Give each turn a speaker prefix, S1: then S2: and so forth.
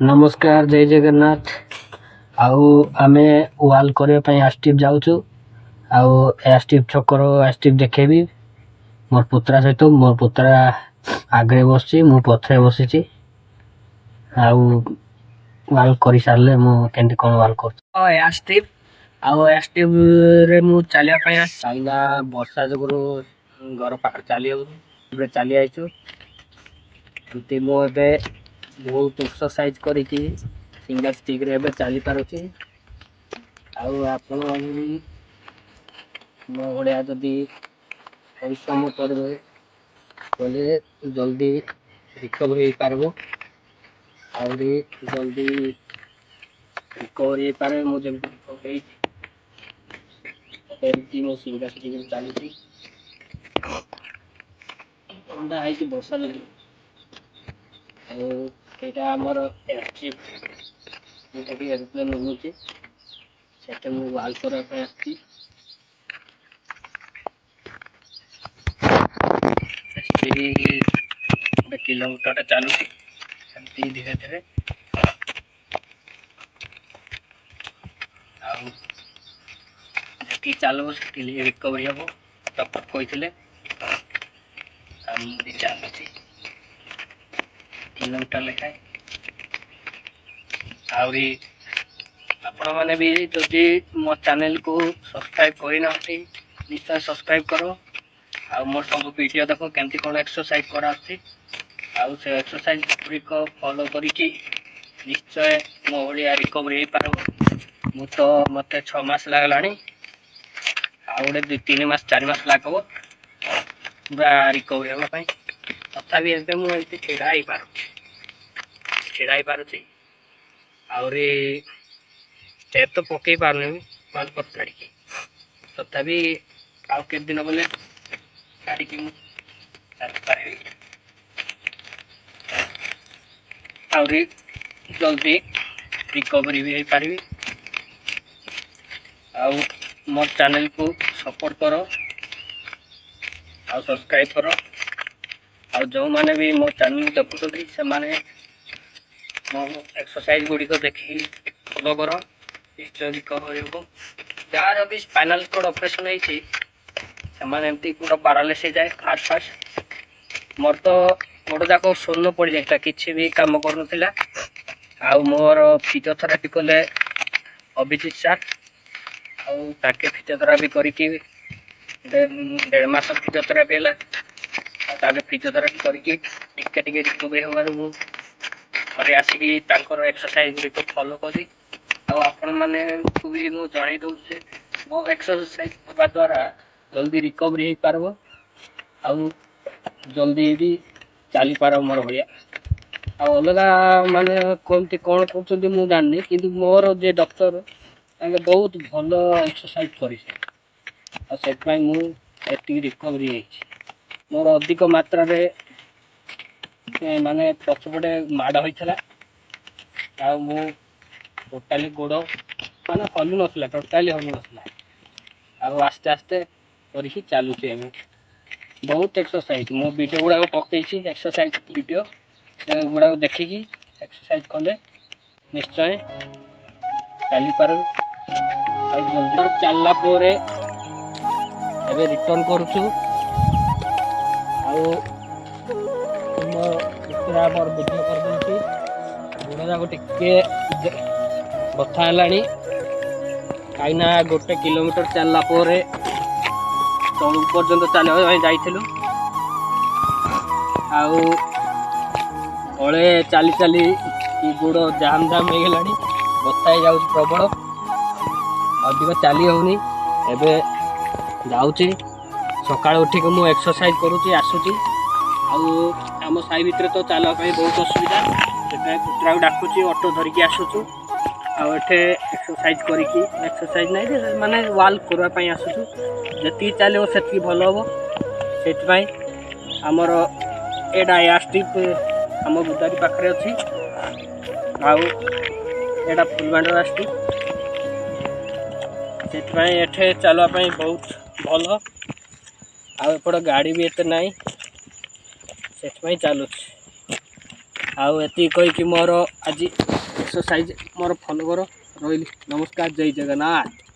S1: नमस्कार जय जगन्नाथ। आउ आमे वाल करने पे आस्टिप जाऊँ आउ आस्टिप छकर आस्टिप देखेबी मोर पुत्रा सहित मोर पुत्रा आगे बसची मु पछरे बसीची आउ वाल करी सारले मु केंति कोन वाल कर आस्टिप आउ आस्टिप रे मु चलिया पे साइना वर्षा जगरो घर पाखर चली आउ चली आइछु एमती मु एबे बहुत एक्सरसाइज करी सिंगल स्टिक रे एबे चली पारुची आउ आपण मो भलिया जदि परिश्रम करबे बोले जल्दी रिकवरी हो पारबो आउरी जल्दी रिकवरी हो पारे मु जेमती एमती मो सिंगल स्टिक रे चली अंडा आइछि वर्षा लगी एटा हमर एस्टिप एटा भी एरोप्लेन होउची सेटा मु वाल करा पे आछि किलोमीटर चालू धीरे धीरे आउ चलो रिकवरी हम डॉक्टर कहते चलुची किलोमीटर लेखाए आहरी आपण मैंने भी जदि मो चैनल को सब्सक्राइब करना निश्चय सब्सक्राइब करो आ मोर सब वीडियो देखो केमती कौन एक्सरसाइज करा आउ से एक्सरसाइज गुड़िक फॉलो करिकी निश्चय मो भलिया रिकवरी हो पारबो मु तो मते 6 मास लागलानी आ गोटे 2-3 मास 4 मास लागबो पूरा रिकवरी होगा पाई तथापि एबे मु एमती छेड़ा ही पारुची आउरी स्टेप तो पकई पारनी पाल पर काढ़ी तथापि आउ के दिन बोले काढ़ी चली पारि आउरी जल्दी रिकवरी भी हो पारि आउ मोर चैनल को सपोर्ट करो आउ सब्सक्राइब करो आउ जो माने भी मो चैनल देखुछथि से माने मो एक्सरसाइज गुड़िक देखी फॉलो करो निश्चय रिकवरी हो जार भी स्पाइनल कॉर्ड ऑपरेशन होइछि से माने एमती पूरा पैरालाइसिस हो जाए फास्ट मोर तो गोड़ जाक शून्य पड़ जाता किसी भी काम कर आउ मोर फिजियोथेरापी कले अभिजीत सार आउ ताके फिजियोथेरापी करके 1.5 मास फिजियोथेरापी है ताके फिजियोथेरापी करके टिके टिके रिकवरी होबार मु घरे आसिकी तांकर एक्सरसाइज गुड़िक फॉलो करी आउ आपण माने को भी मु जणाई दउछे मो एक्सरसाइज करबा द्वारा जल्दी रिकवरी हो पारबो आउ जल्दी भी चली पार मोर भलिया आ अलगा माने कोनती कोन करछथि मु जाननी किंतु मोर जे डॉक्टर तांगे बहुत भल एक्सरसाइज करिसे आ सेट पई मु एती रिकवरी हेछि मोर अधिक मात्रा रे माने पछपटे माड होइथला आ मु टोटली गोड़ माने हलु नसला टोटली हलु नसला आ आस्ते आस्ते करिही चालुचे एमे बहुत एक्सरसाइज मो वीडियो गुड़ा पकई एक्सरसाइज वीडियो गुड़ा देखिकी एक्सरसाइज कले निश्चय चली पार चलला रिटर्न करुचु आर वीडियो कर गोड़ जाक टिके बथा है कहीं 1 किलोमीटर चलला तलू पर्यंत चलिया जाइलु आले चली चली गोड़ जाम जाम हो गला बथा ही जाऊँ प्रबल अधिक चली होनी एबे जाऊँगी सकाळ उठिक मु एक्सरसाइज करुँची आसुची आम साई भितर तो चलवा बहुत असुविधा से पुत्रा को डाकुची ऑटो धरिकी आसुचु आठे एक्सरसाइज करिकी एक्सरसाइज नहीं माने वाल करवाई आसुचु जी चलो से भल हम से आमर एडा एस्टिप आम गुदारी पाखे अच्छी आउटा फुलबांडर एस्टिप से चलवाई बहुत भल आउट गाड़ी भी एत ना ସେଥିପାଇଁ ଚାଲୁଛି। ଆଉ ଏତିକି କହିକି ମୋର ଆଜି ଏକ୍ସରସାଇଜ୍ ମୋର ଫଲୋ କର। ରହିଲି, ନମସ୍କାର, ଜୟ ଜଗନ୍ନାଥ।